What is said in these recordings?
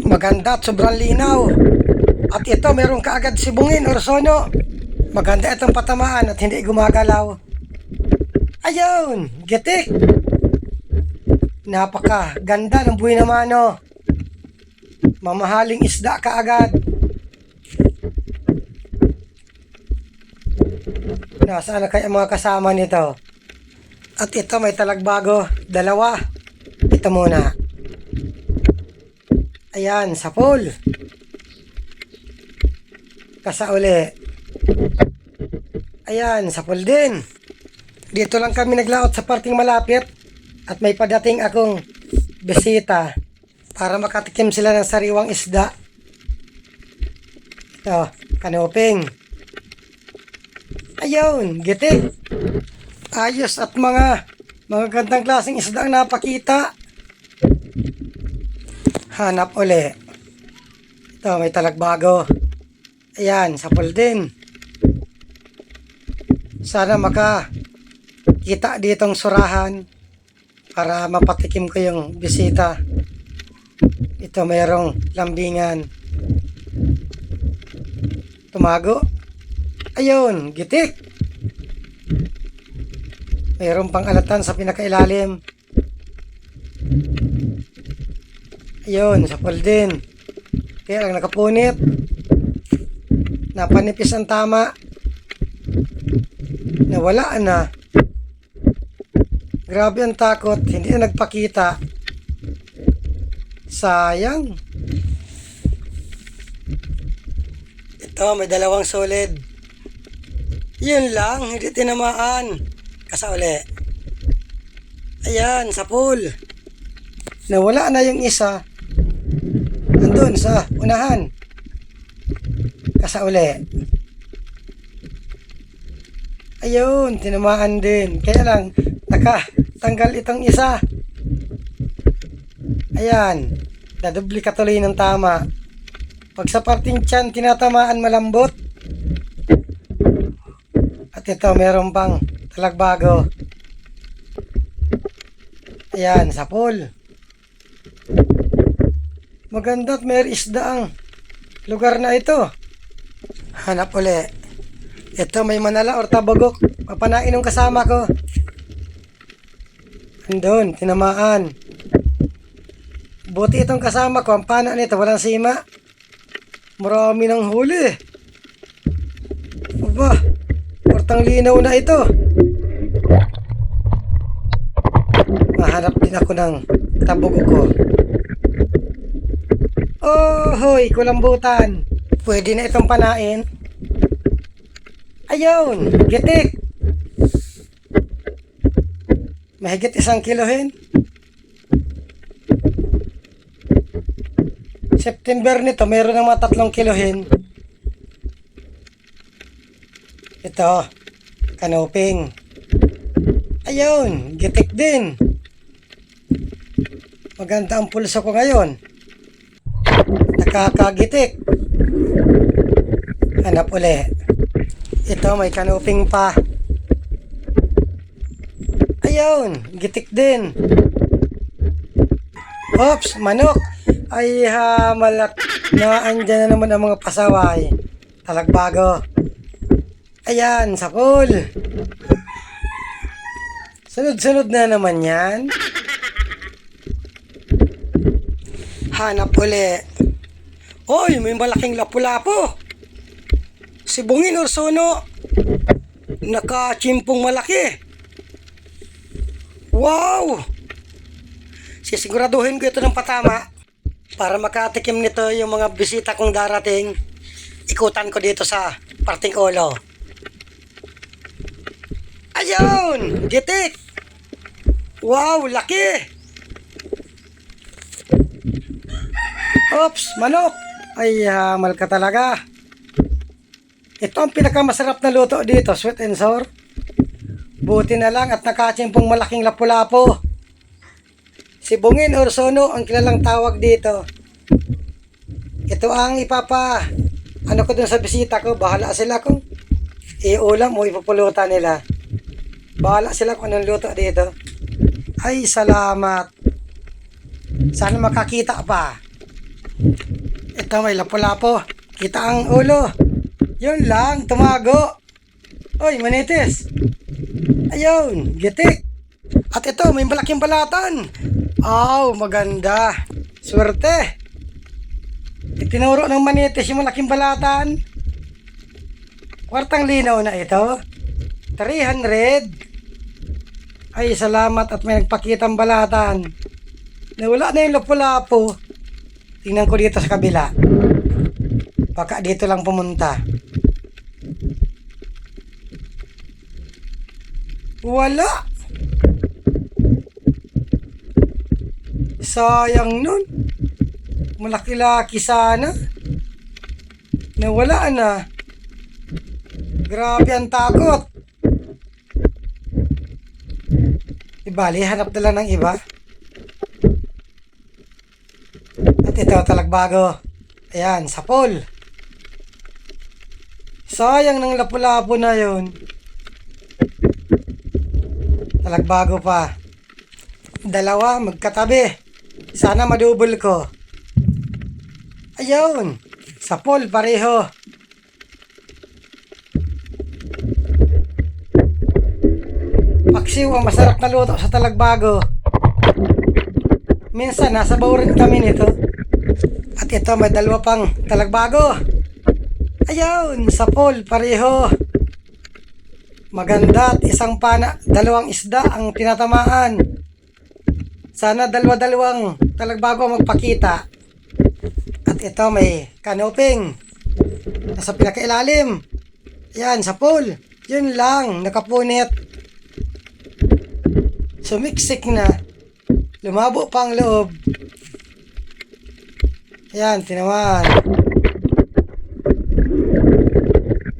Maganda at sobrang linaw. At ito, meron kaagad sibungin or sono. Maganda itong patamaan at hindi gumagalaw. Ayun, gitik. Napaka ganda ng buhay na mano. Mamahaling isda kaagad. Nasaan na kaya mga kasama nito? At ito may talagbago, dalawa. Ito muna. Ayan, sapol. Kasauli. Ayan, sapol din. Dito lang kami naglaot sa parting malapit at may padating akong bisita para makatikim sila ng sariwang isda. Ito, kanuping. Ayun, gitik. Ayos at mga gandang klaseng isda ang napakita. Hanap uli. Ito, may talagbago. Ayan, sapol din. Sana makakita ditong surahan para mapatikim ko yung bisita. Ito, mayroong lambingan. Tumago. Ayun, gitik. Mayroong pang alatan sa pinakailalim. Ayun, sapol din. Kaya lang nakapunit. Napanipis ang tama. Nawala na. Grabe ang takot. Hindi na nagpakita. Sayang. Ito, may dalawang solid. Yun lang, hindi tinamaan. Kasauli. Ayan, sapol. Nawala na yung isa. Andun sa unahan. Kasauli. Ayun, tinamaan din. Kaya lang, nakatanggal itong isa. Ayan, dadubli ka tuloy ng tama. Pag sa parting tiyan, tinatamaan malambot. At ito, meron pang talagbago. Ayan, sapol. Maganda at may isda ang lugar na ito. Hanap uli. Ito, may manala or tabagok. Papanain ng kasama ko. Andun, tinamaan. Buti itong kasama ko. Ang pana nito, walang sima. Marami ng huli. Aba, portang linaw na ito. Mahanap din ako ng tabagok ko. Oh, hoy, kulambutan. Pwede na itong panain. Ayun, gitik. Mahigit 1 kilohin. September nito, meron ng mga 3 kilohin. Ito, kanuping. Ayun, gitik din. Maganda ang pulso ko ngayon. Nakakagitik. Hanap uli. Ito, may kanuping pa. Ayun, gitik din. Oops, manok. Ay, malat na andyan na naman ang mga pasaway. Talagbago. Ayan, sapol. Sunod-sunod na naman yan. Hanap uli. Hoy, may malaking lapu-lapo. Sibungin or sono. Nakachimpong malaki. Wow! Sisiguraduhin ko ito ng patama para makatikim nito yung mga bisita kong darating. Ikutan ko dito sa parting ulo. Ayun! Gitik! Wow! Laki! Oops! Manok! Ay, hamal ka talaga. Ito ang pinakamasarap na luto dito, sweet and sour. Buti na lang at nakachimpong malaking lapu-lapo. Sibungin or sono ang kilalang tawag dito. Ito ang ano ko dun sa bisita ko. Bahala sila kung iulam o ipupulutan nila. Bahala sila kung anong luto dito. Ay, salamat. Sana makakita pa. Ito may lapo-lapo. Kita ang ulo. Yun lang, tumago. Oy, manitis. Ayun, gitik. At ito, may malaking balatan. Aw, maganda. Swerte. Itinuro ng manitis yung malaking balatan. Kwartang linaw na ito. 300. Ay, salamat at may nagpakitang balatan. Nawala na yung lapu-lapo. Tingnan ko dito sa kabila. Baka dito lang pumunta. Wala. Sayang nun. Malaki-laki sana. Nawala na. Grabe ang takot. Ibali, hanap na lang ng iba. At ito, talagbago. Ayan, sapol. Sayang ng lapu-lapu na yun. Talagbago pa. Dalawa, magkatabi. Sana madubol ko. Ayun, sapol pareho. Paksiw ang masarap na luto sa talagbago. Minsan, nasa rin kami nito. At ito, may dalawa pang talagbago. Ayun, sapol pareho. Maganda at isang pana, dalawang isda ang tinatamaan. Sana dalawa-dalawang talagbago magpakita. At ito may kanoping. Nasa pinakailalim. Yan, sapol. Yun lang, nakapunit. Sumiksik na. Lumabo pa ang loob. Yan, tinaman.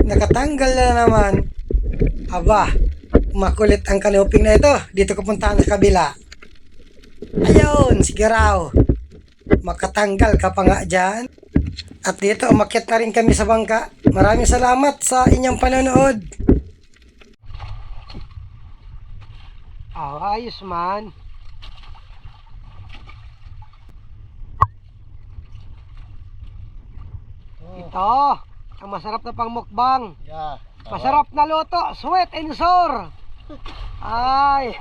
Nakatanggal na naman. Aba, makulit ang kanoping na ito. Dito ko puntahan sa kabila. Ayun, sige raw. Makatanggal ka pa nga dyan. At dito, umakyat na rin kami sa bangka. Maraming salamat sa inyong panonood. Ayos man. Ito, ang masarap na pangmukbang. Yeah. Masarap na luto, sweet and sour. Ay.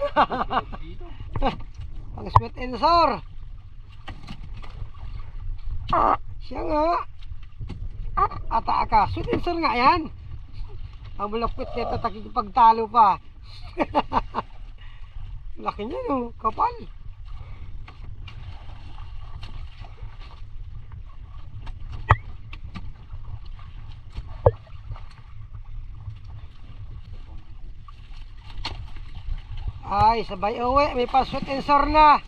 Pang sweet and sour. Siya nga. Ata ka, sweet and sour nga yan. Ang malapit nito, takikipagtalo pa. Laki niya no, kapal. Ay, sabay uwi. May pa-sweet and sour na.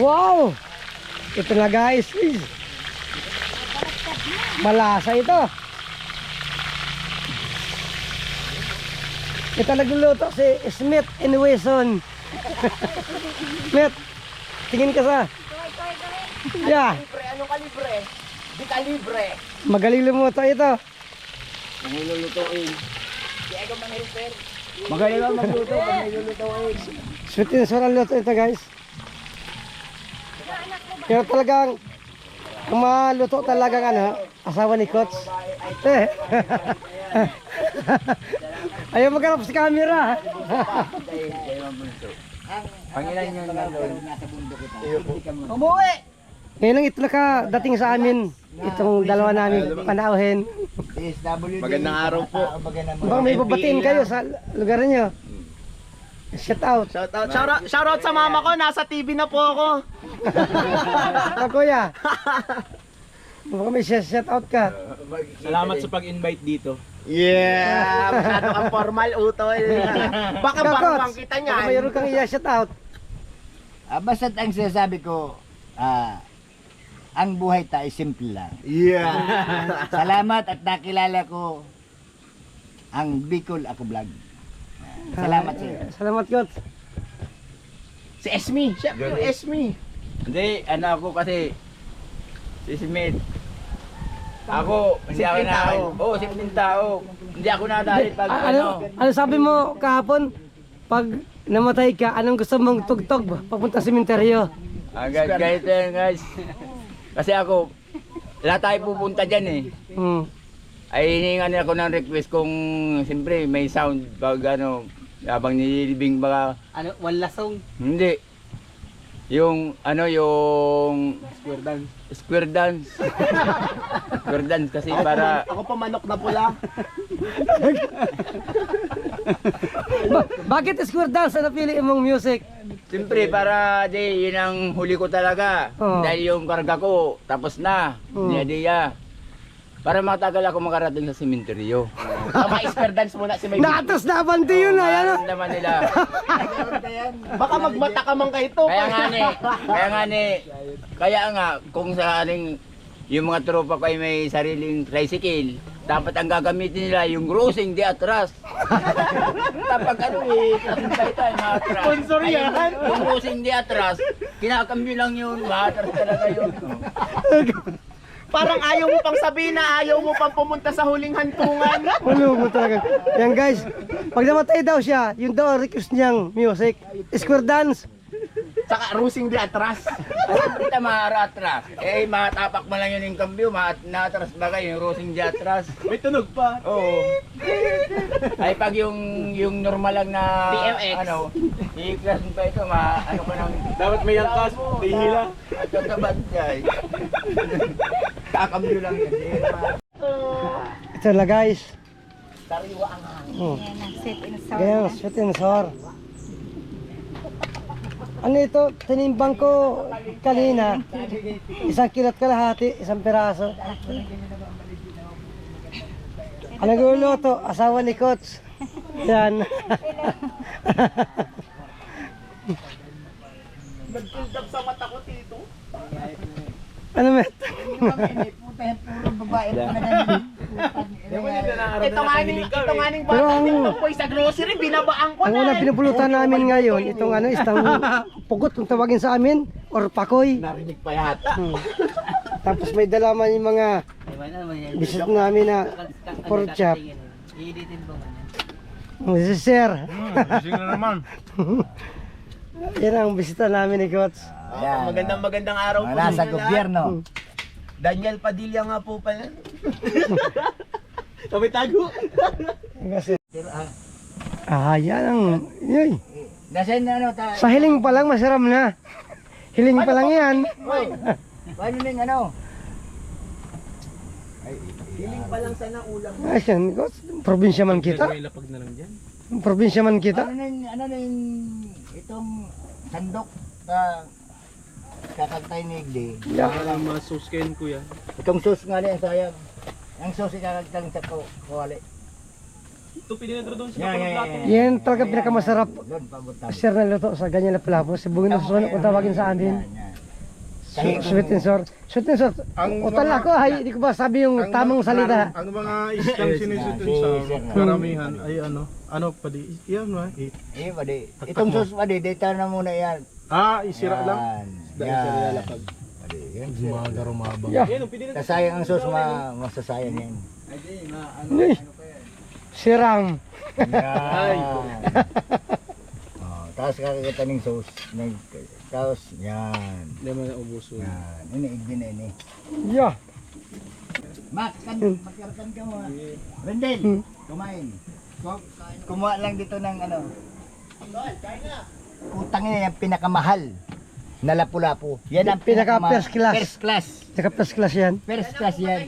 Wow! Ito na guys. Malasa ito. Ito nagluluto si Smith and Wesson. Smith, tingin ka sa. Yeah. Anong kalibre? Di kalibre. Magaling lumuto ito. Nangilulutuin. Di ako manghilper. Magaling lang magluto pag nilulutuin. Sweet and sour ang luto ito guys. Pero talagang ang maluto talagang ano, asawa ni Coach. Ayaw maghanap sa camera. Pangilan nyo na doon. Umuwi! Ngayon lang ito nakadating sa amin. Itong dalawa namin panauhin. Magandang araw po. Baka may babatiin kayo sa lugar niyo. Shout out. Shout out sa mama ko. Nasa TV na po ako. Kuya. Baka may shout out ka. Salamat sa pag-invite dito. Yeah! Masyado kang formal, utoy. Baka bang kita niya. Baka mayroon kang shout out. Basta't ang sinasabi ko, ang buhay tayo simple lang. Yeah! Salamat at nakilala ko ang Bicol Ako Vlog. Salamat sa iyo. Salamat, Coach. Si Esme. Siya yung Esme. Hindi, ano ako kasi, si Smith. Ako, hindi ako na, simpleng tao. Hindi ako nadali pag Ano sabi mo kahapon? pag namatay ka, anong gusto mong tugtog papunta sa sementeryo? Agad ganito yan guys. Kasi ako, lahat tayo pupunta dyan eh. Hmm. Ay hiningan ako ng request kung siyempre may sound pag ano, habang nililibing baka. Ano, walasong. Hindi. Yung ano yung Square dance. square dance. Square dance kasi para Ako pa manok na pula. Bakit square dance ang napili mong music? siyempre para di yun ang huli ko talaga. Oo. Dahil yung karga ko tapos na. Oo. Diya. Para matagal ako makarating sa sementeryo. Ma-square dance muna si May. Naatas na abanti yun na yan. Ano naman nila. Baka magmata ka man kayo to. Kaya nga kung sakaling yung mga tropa ko ay may sariling tricycle, dapat ang gagamitin nila yung grossing di atras. Kapag ano kasintay tayo mga atras. Sponsor yan. Ay, yung grossing di atras, kinakambyo lang yun, maatras talaga yun. Parang ayaw mo pang sabihin na ayaw mo pang pumunta sa huling hantungan. Ulo mo talaga. Yan guys, pag namatay daw siya, yung daw ang request niyang music, square dance. Saka rusing di atras. Kita maatras. Eh, matapak mo lang yun yung kambyo, maatras ba kayo, yung grossing di atras. May tunog pa. Oo. Ay pag yung normal lang na TMX. ano, i-class mo pa ito, ano ko nang Dapat may angkas, may hila. at katabad guy. Kakambyo lang yan. Ito na guys. Sariwa ang Oh. Ayan, sit in sour. Ganyan, sweet and sour. Ano ito? Tinimbang ko kanina. 1 kilot kalahati, 1 peraso. Ang nagluluto, asawa ni Coach. Yan. nag-build up sa mata ko dito. Ano met? Puro babae pa na Ito nga ning Pero bata ang- dito po sa grocery, binabaan ko Ang na. unang pinupulutan namin ngayon, itong ano, istang pugot kung tawagin sa amin, or pakoy. Narinig pa yata. Tapos may dalaman yung mga bisit namin na pork chop. This is sir. Gising na naman. Yan ang bisita namin ni Coach. Magandang araw po Nasa sa inyo lahat. gobyerno. Daniel Padilla nga po pala. Kami tago. Kasi, yan ang, yun. Nasaan na ano ta? Sa hiling pa lang, masarap na. Hiling pa lang yan. Paano nang ano? Hiling pa lang sana ulam. Ay, yan, Coach. Probinsya man kita. Lapag na lang dyan. Probinsya man kita. Ano nang itong sandok sa kakantay ni Igdi. Yeah. Masusken ko yan. Itong sauce nga rin sayang. Ang sauce ikakagtang sa kuwali. Ito pinindro doon Yan talaga pinakamasarap. Doon pabutang. Sir na luto sa ganyan na plapo. Sibugin na susunod kung tawagin sa amin. Sweet and sour. Sweet and sour. Utal ako, ay, hindi ko ba sabi yung tamang salita. Ang mga isang sinusutin sa karamihan ay ano pa di, yan ba? Eh, pwede. Itong sauce pwede, dito na muna yan. Isira lang. Dahil sa Yan. lalapag. Pwede, yan. Gumaga rumabang. Yeah. Kasayang ang sauce, masasayang yan. Uy, sirang. Yan. Oh, tapos kakakita ng sauce. Tapos, yan. Hindi mo naubuso. Yan. Ini, Igdi na ini. Yeah. Magkarakan ka mo. Rendel, kumain. Kumuha lang dito ng ano. Putang ina yung pinakamahal na lapu-lapu. Yan ang Pinaka pinakamahal. first class. First class. Saka first class yan. First class yan.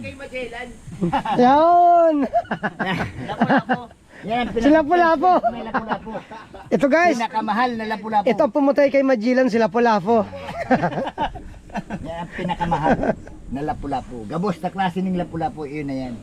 Yan! Yan ang Sila lapu-lapu. May lapu-lapu. Ito guys, Pinakamahal na lapu-lapu. ito ang pumutay kay Magellan, sila Lapu-Lapu. Yan ang pinakamahal na lapu-lapu. Gabos na klase ng lapu-lapu, yun na yan.